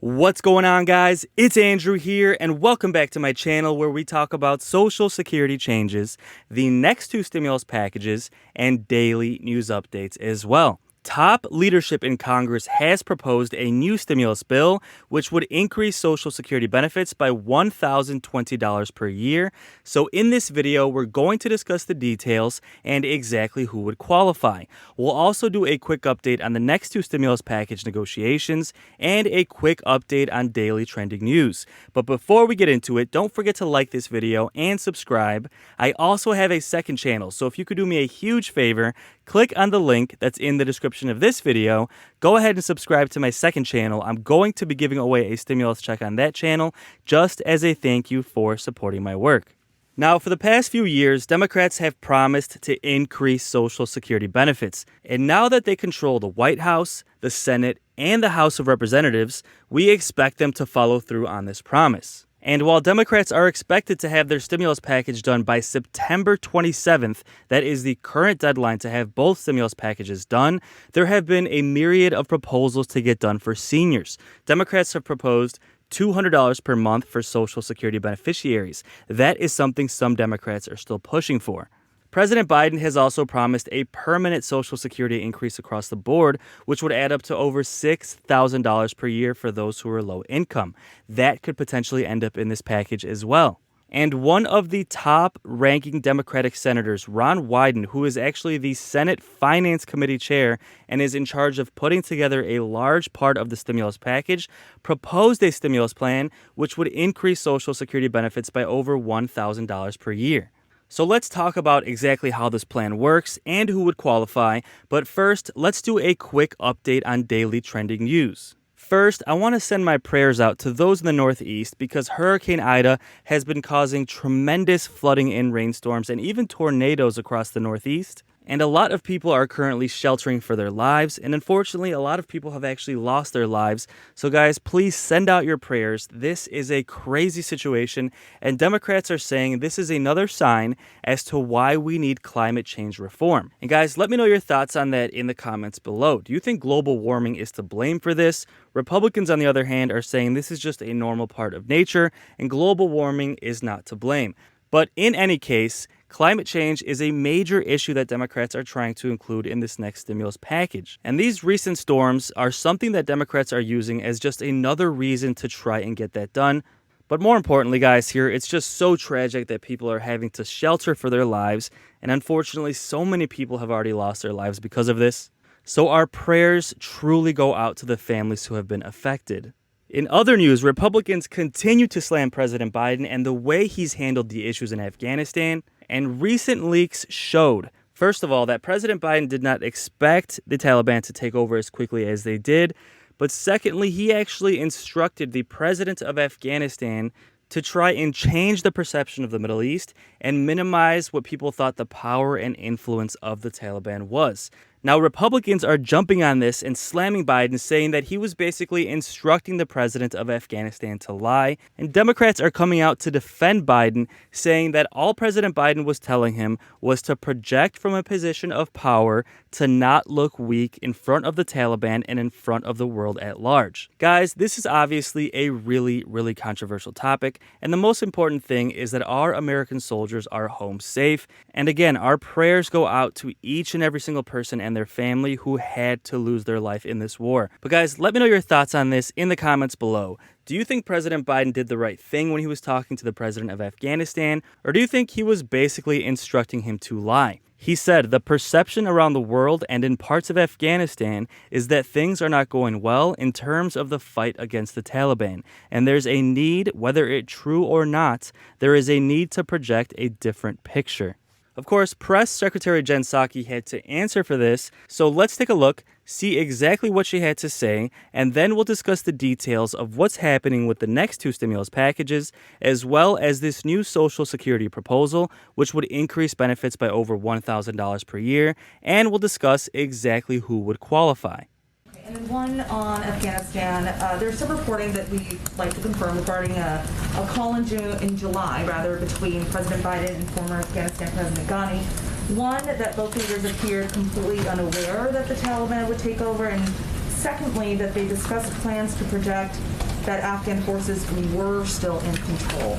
What's going on, guys? It's Andrew here, and welcome back to my channel where we talk about Social Security changes, the next two stimulus packages, and daily news updates as well. Top leadership in Congress has proposed a new stimulus bill, which would increase Social Security benefits by $1,020 per year. So in this video, we're going to discuss the details and exactly who would qualify. We'll also do a quick update on the next two stimulus package negotiations and a quick update on daily trending news. But before we get into it, don't forget to like this video and subscribe. I also have a second channel, so if you could do me a huge favor, click on the link that's in the description of this video. Go ahead and subscribe to my second channel. I'm going to be giving away a stimulus check on that channel just as a thank you for supporting my work. Now, for the past few years, Democrats have promised to increase Social Security benefits. And now that they control the White House, the Senate, and the House of Representatives, we expect them to follow through on this promise. And while Democrats are expected to have their stimulus package done by September 27th, that is the current deadline to have both stimulus packages done, there have been a myriad of proposals to get done for seniors. Democrats have proposed $200 per month for Social Security beneficiaries. That is something some Democrats are still pushing for. President Biden has also promised a permanent Social Security increase across the board, which would add up to over $6,000 per year for those who are low income. That could potentially end up in this package as well. And one of the top-ranking Democratic senators, Ron Wyden, who is actually the Senate Finance Committee chair and is in charge of putting together a large part of the stimulus package, proposed a stimulus plan which would increase Social Security benefits by over $1,000 per year. So let's talk about exactly how this plan works and who would qualify. But first, let's do a quick update on daily trending news. First, I want to send my prayers out to those in the Northeast because Hurricane Ida has been causing tremendous flooding in rainstorms and even tornadoes across the Northeast. And a lot of people are currently sheltering for their lives. And unfortunately, a lot of people have actually lost their lives. So guys, please send out your prayers. This is a crazy situation. And Democrats are saying this is another sign as to why we need climate change reform. And guys, let me know your thoughts on that in the comments below. Do you think global warming is to blame for this? Republicans, on the other hand, are saying this is just a normal part of nature and global warming is not to blame. But in any case, climate change is a major issue that Democrats are trying to include in this next stimulus package. And these recent storms are something that Democrats are using as just another reason to try and get that done. But more importantly, guys, here, it's just so tragic that people are having to shelter for their lives. And unfortunately, so many people have already lost their lives because of this. So our prayers truly go out to the families who have been affected. In other news, Republicans continue to slam President Biden and the way he's handled the issues in Afghanistan. And recent leaks showed, first of all, that President Biden did not expect the Taliban to take over as quickly as they did. But secondly, he actually instructed the president of Afghanistan to try and change the perception of the Middle East and minimize what people thought the power and influence of the Taliban was. Now, Republicans are jumping on this and slamming Biden, saying that he was basically instructing the president of Afghanistan to lie. And Democrats are coming out to defend Biden, saying that all President Biden was telling him was to project from a position of power to not look weak in front of the Taliban and in front of the world at large. Guys, this is obviously a really, really controversial topic. And the most important thing is that our American soldiers are home safe. And again, our prayers go out to each and every single person and their family who had to lose their life in this war. But guys, let me know your thoughts on this in the comments below. Do you think President Biden did the right thing when he was talking to the president of Afghanistan? Or do you think he was basically instructing him to lie? He said the perception around the world and in parts of Afghanistan is that things are not going well in terms of the fight against the Taliban. And there's a need, whether it's true or not, there is a need to project a different picture. Of course, Press Secretary Jen Psaki had to answer for this, so let's take a look, see exactly what she had to say, and then we'll discuss the details of what's happening with the next two stimulus packages, as well as this new Social Security proposal, which would increase benefits by over $1,000 per year, and we'll discuss exactly who would qualify. And then one on Afghanistan, there's some reporting that we'd like to confirm regarding a call in July, between President Biden and former Afghanistan President Ghani. One, that both leaders appeared completely unaware that the Taliban would take over, and secondly, that they discussed plans to project that Afghan forces were still in control.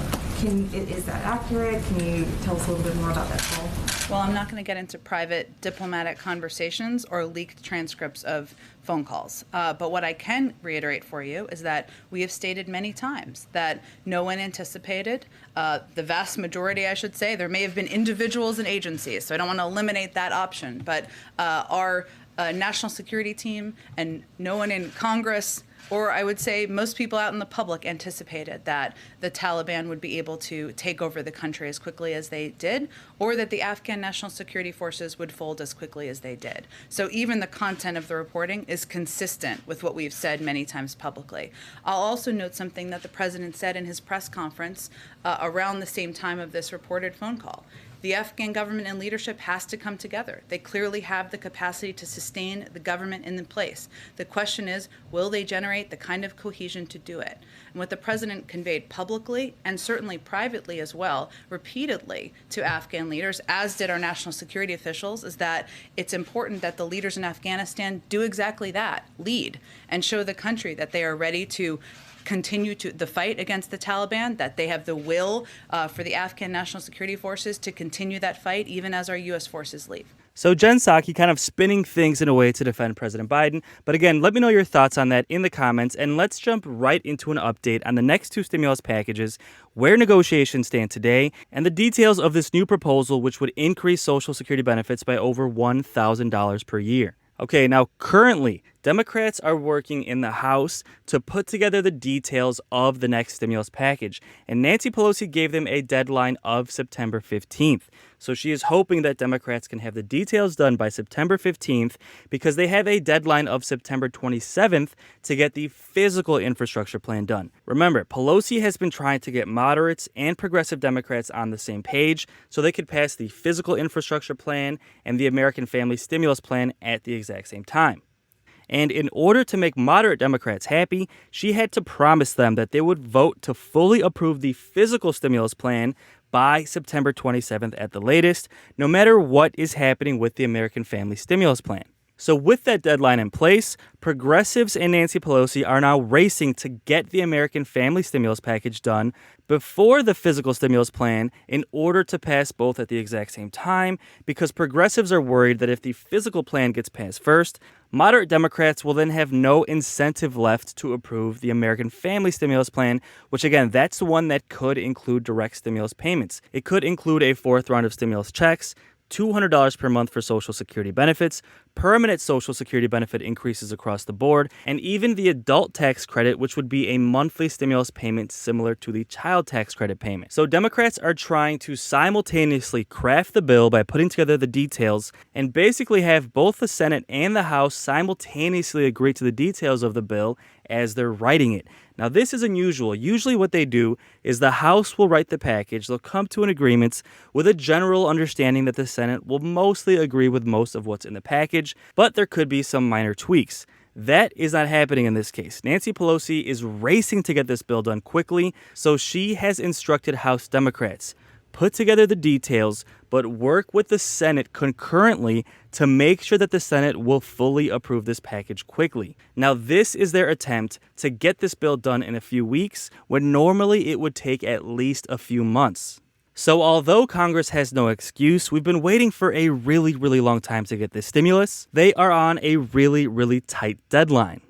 Is that accurate? Can you tell us a little bit more about that call? Well, I'm not going to get into private diplomatic conversations or leaked transcripts of phone calls. But what I can reiterate for you is that we have stated many times that no one anticipated, the vast majority, I should say, there may have been individuals and agencies, so I don't want to eliminate that option, but our national security team and no one in Congress, or I would say most people out in the public, anticipated that the Taliban would be able to take over the country as quickly as they did, or that the Afghan National Security Forces would fold as quickly as they did. So even the content of the reporting is consistent with what we've said many times publicly. I'll also note something that the president said in his press conference around the same time of this reported phone call. The Afghan government and leadership has to come together. They clearly have the capacity to sustain the government in place. The question is, will they generate the kind of cohesion to do it? And what the president conveyed publicly and certainly privately as well, repeatedly to Afghan leaders, as did our national security officials, is that it's important that the leaders in Afghanistan do exactly that, lead, and show the country that they are ready to continue to the fight against the Taliban, that they have the will for the Afghan National Security Forces to continue that fight even as our U.S. forces leave. So Jen Psaki kind of spinning things in a way to defend President Biden. But again, let me know your thoughts on that in the comments, and let's jump right into an update on the next two stimulus packages, where negotiations stand today, and the details of this new proposal, which would increase Social Security benefits by over $1,000 per year. Okay, now currently, Democrats are working in the House to put together the details of the next stimulus package, and Nancy Pelosi gave them a deadline of September 15th. So she is hoping that Democrats can have the details done by September 15th because they have a deadline of September 27th to get the physical infrastructure plan done. Remember, Pelosi has been trying to get moderates and progressive Democrats on the same page so they could pass the physical infrastructure plan and the American Family Stimulus Plan at the exact same time. And in order to make moderate Democrats happy, she had to promise them that they would vote to fully approve the physical stimulus plan by September 27th at the latest, no matter what is happening with the American Family Stimulus Plan. So with that deadline in place, progressives and Nancy Pelosi are now racing to get the American Family Stimulus package done before the physical stimulus plan in order to pass both at the exact same time, because progressives are worried that if the physical plan gets passed first, moderate Democrats will then have no incentive left to approve the American Family Stimulus Plan, which again, that's the one that could include direct stimulus payments. It could include a fourth round of stimulus checks, $200 per month for Social Security benefits, permanent Social Security benefit increases across the board, and even the adult tax credit, which would be a monthly stimulus payment similar to the child tax credit payment. So Democrats are trying to simultaneously craft the bill by putting together the details and basically have both the Senate and the House simultaneously agree to the details of the bill as they're writing it. Now, this is unusual. Usually what they do is the House will write the package, they'll come to an agreement with a general understanding that the Senate will mostly agree with most of what's in the package, but there could be some minor tweaks. That is not happening in this case. Nancy Pelosi is racing to get this bill done quickly, so she has instructed House Democrats, put together the details, but work with the Senate concurrently to make sure that the Senate will fully approve this package quickly. Now, this is their attempt to get this bill done in a few weeks, when normally it would take at least a few months. So although Congress has no excuse, we've been waiting for a really long time to get this stimulus. They are on a really tight deadline.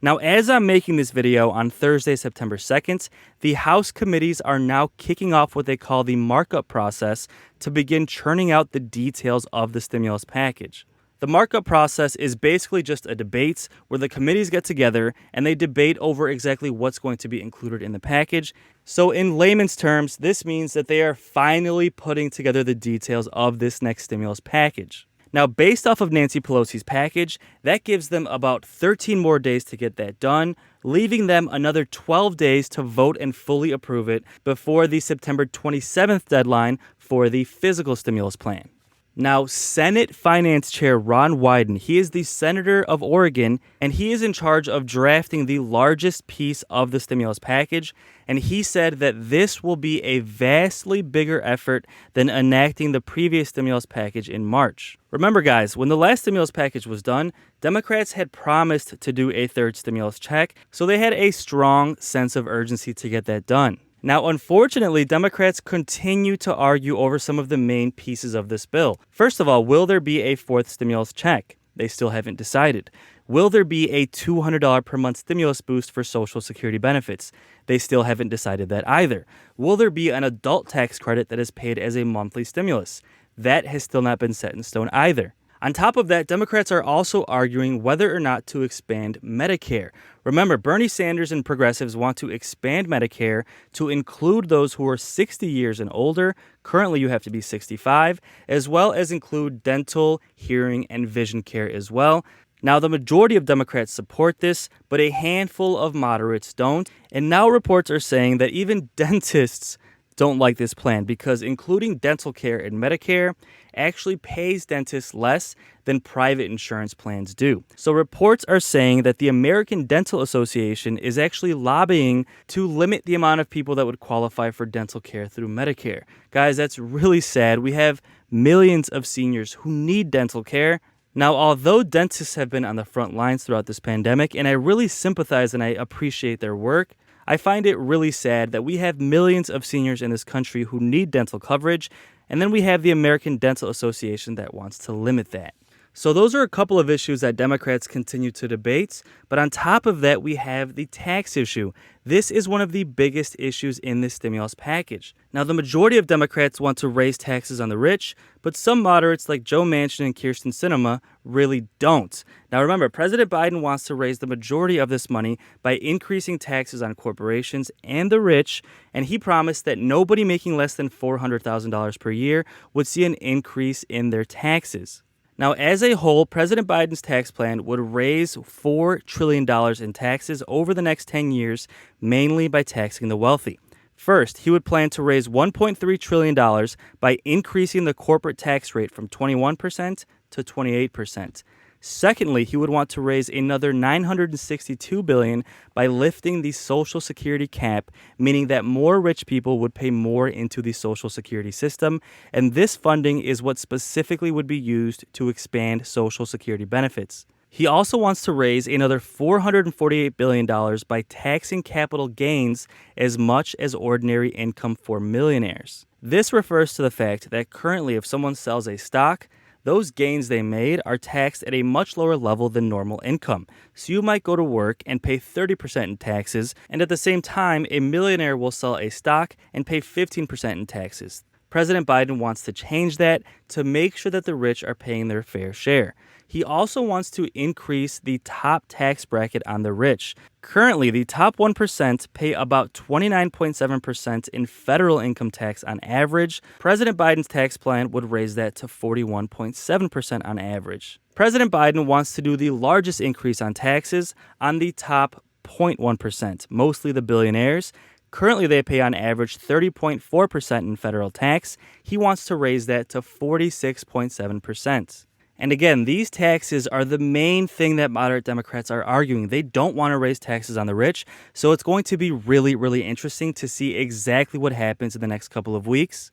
Now, as I'm making this video on Thursday, September 2nd, the House committees are now kicking off what they call the markup process to begin churning out the details of the stimulus package. The markup process is basically just a debate where the committees get together and they debate over exactly what's going to be included in the package. So in layman's terms, this means that they are finally putting together the details of this next stimulus package. Now, based off of Nancy Pelosi's package, that gives them about 13 more days to get that done, leaving them another 12 days to vote and fully approve it before the September 27th deadline for the physical stimulus plan. Now, Senate Finance Chair Ron Wyden, he is the senator of Oregon, and he is in charge of drafting the largest piece of the stimulus package, and he said that this will be a vastly bigger effort than enacting the previous stimulus package in March. Remember, guys, when the last stimulus package was done, Democrats had promised to do a third stimulus check, so they had a strong sense of urgency to get that done. Now, unfortunately, Democrats continue to argue over some of the main pieces of this bill. First of all, will there be a fourth stimulus check? They still haven't decided. Will there be a $200 per month stimulus boost for Social Security benefits? They still haven't decided that either. Will there be an adult tax credit that is paid as a monthly stimulus? That has still not been set in stone either. On top of that, Democrats are also arguing whether or not to expand Medicare. Remember, Bernie Sanders and progressives want to expand Medicare to include those who are 60 years and older. Currently, you have to be 65, as well as include dental, hearing, and vision care as well. Now, the majority of Democrats support this, but a handful of moderates don't. And now reports are saying that even dentists don't like this plan because including dental care in Medicare actually pays dentists less than private insurance plans do. So reports are saying that the American Dental Association is actually lobbying to limit the amount of people that would qualify for dental care through Medicare. Guys, that's really sad. We have millions of seniors who need dental care. Now, although dentists have been on the front lines throughout this pandemic, and I really sympathize and I appreciate their work, I find it really sad that we have millions of seniors in this country who need dental coverage, and then we have the American Dental Association that wants to limit that. So those are a couple of issues that Democrats continue to debate, but on top of that, we have the tax issue. This is one of the biggest issues in this stimulus package. Now, the majority of Democrats want to raise taxes on the rich, but some moderates like Joe Manchin and Kyrsten Sinema really don't. Now, remember, President Biden wants to raise the majority of this money by increasing taxes on corporations and the rich, and he promised that nobody making less than $400,000 per year would see an increase in their taxes. Now, as a whole, President Biden's tax plan would raise $4 trillion in taxes over the next 10 years, mainly by taxing the wealthy. First, he would plan to raise $1.3 trillion by increasing the corporate tax rate from 21% to 28%. Secondly, he would want to raise another $962 billion by lifting the Social Security cap, meaning that more rich people would pay more into the Social Security system, and this funding is what specifically would be used to expand Social Security benefits. He also wants to raise another $448 billion by taxing capital gains as much as ordinary income for millionaires. This refers to the fact that currently if someone sells a stock, those gains they made are taxed at a much lower level than normal income. So you might go to work and pay 30% in taxes, and at the same time, a millionaire will sell a stock and pay 15% in taxes. President Biden wants to change that to make sure that the rich are paying their fair share. He also wants to increase the top tax bracket on the rich. Currently, the top 1% pay about 29.7% in federal income tax on average. President Biden's tax plan would raise that to 41.7% on average. President Biden wants to do the largest increase on taxes on the top 0.1%, mostly the billionaires. Currently, they pay on average 30.4% in federal tax. He wants to raise that to 46.7%. And again, these taxes are the main thing that moderate Democrats are arguing. They don't want to raise taxes on the rich, so it's going to be really, really interesting to see exactly what happens in the next couple of weeks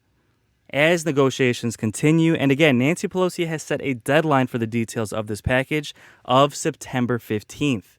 as negotiations continue. And again, Nancy Pelosi has set a deadline for the details of this package of September 15th.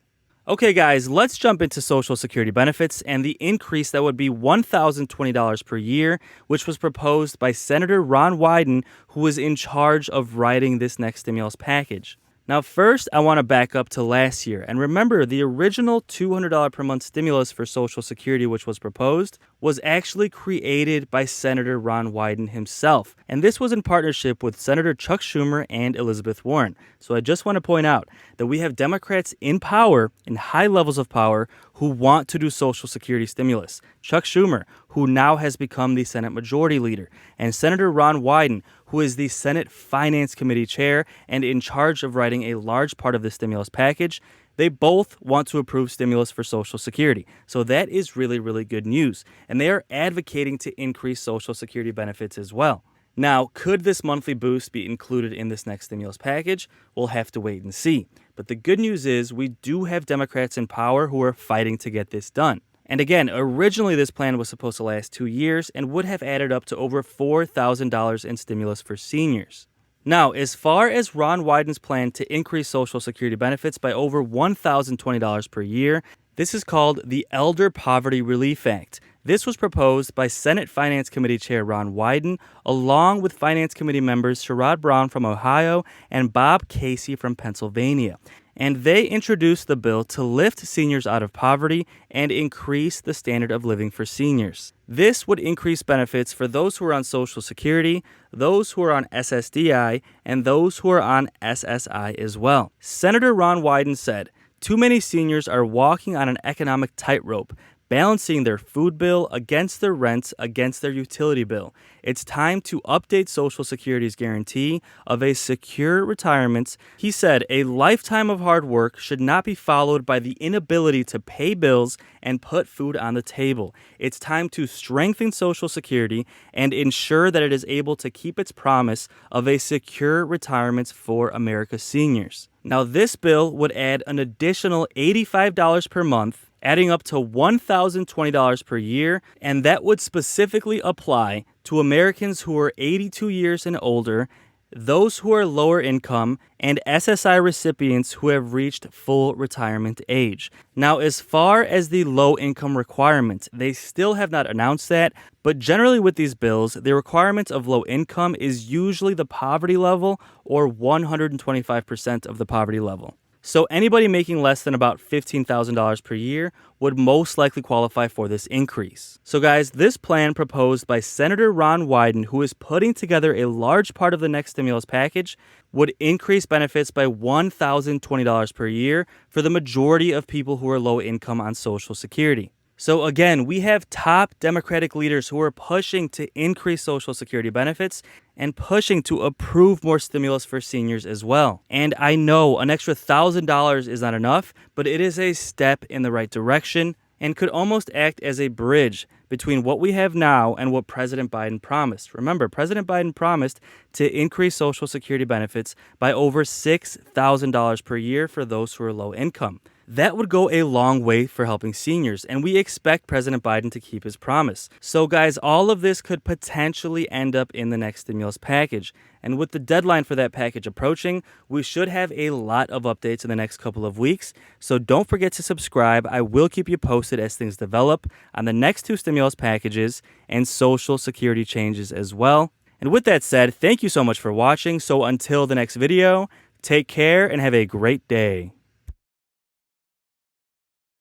Okay, guys, let's jump into Social Security benefits and the increase that would be $1,020 per year, which was proposed by Senator Ron Wyden, who is in charge of writing this next stimulus package. Now, first, I want to back up to last year. And remember, the original $200 per month stimulus for Social Security, which was proposed, was actually created by Senator Ron Wyden himself. And this was in partnership with Senator Chuck Schumer and Elizabeth Warren. So I just want to point out that we have Democrats in power, in high levels of power, who want to do Social Security stimulus. Chuck Schumer, who now has become the Senate Majority Leader, and Senator Ron Wyden, who is the Senate Finance Committee chair and in charge of writing a large part of the stimulus package. They both want to approve stimulus for Social Security. So that is really, really good news. And they are advocating to increase Social Security benefits as well. Now, could this monthly boost be included in this next stimulus package? We'll have to wait and see. But the good news is we do have Democrats in power who are fighting to get this done. And again, originally this plan was supposed to last 2 years and would have added up to over $4,000 in stimulus for seniors. Now, as far as Ron Wyden's plan to increase Social Security benefits by over $1,020 per year, this is called the Elder Poverty Relief Act. This was proposed by Senate Finance Committee Chair Ron Wyden, along with Finance Committee members Sherrod Brown from Ohio and Bob Casey from Pennsylvania. And they introduced the bill to lift seniors out of poverty and increase the standard of living for seniors. This would increase benefits for those who are on Social Security, those who are on SSDI, and those who are on SSI as well. Senator Ron Wyden said, "Too many seniors are walking on an economic tightrope, balancing their food bill against their rent against their utility bill. It's time to update Social Security's guarantee of a secure retirement." He said, "A lifetime of hard work should not be followed by the inability to pay bills and put food on the table. It's time to strengthen Social Security and ensure that it is able to keep its promise of a secure retirement for America's seniors." Now, this bill would add an additional $85 per month, adding up to $1,020 per year, and that would specifically apply to Americans who are 82 years and older, those who are lower income, and SSI recipients who have reached full retirement age. Now, as far as the low income requirement, they still have not announced that, but generally with these bills, the requirement of low income is usually the poverty level or 125% of the poverty level. So anybody making less than about $15,000 per year would most likely qualify for this increase. So guys, this plan proposed by Senator Ron Wyden, who is putting together a large part of the next stimulus package, would increase benefits by $1,020 per year for the majority of people who are low income on Social Security. So again, we have top Democratic leaders who are pushing to increase Social Security benefits and pushing to approve more stimulus for seniors as well. And I know an extra $1,000 is not enough, but it is a step in the right direction and could almost act as a bridge between what we have now and what President Biden promised. Remember, President Biden promised to increase Social Security benefits by over $6,000 per year for those who are low income. That would go a long way for helping seniors, and we expect President Biden to keep his promise. So guys, all of this could potentially end up in the next stimulus package. And with the deadline for that package approaching, we should have a lot of updates in the next couple of weeks. So don't forget to subscribe. I will keep you posted as things develop on the next 2 stimulus packages and Social Security changes as well. And with that said, thank you so much for watching. So until the next video, take care and have a great day.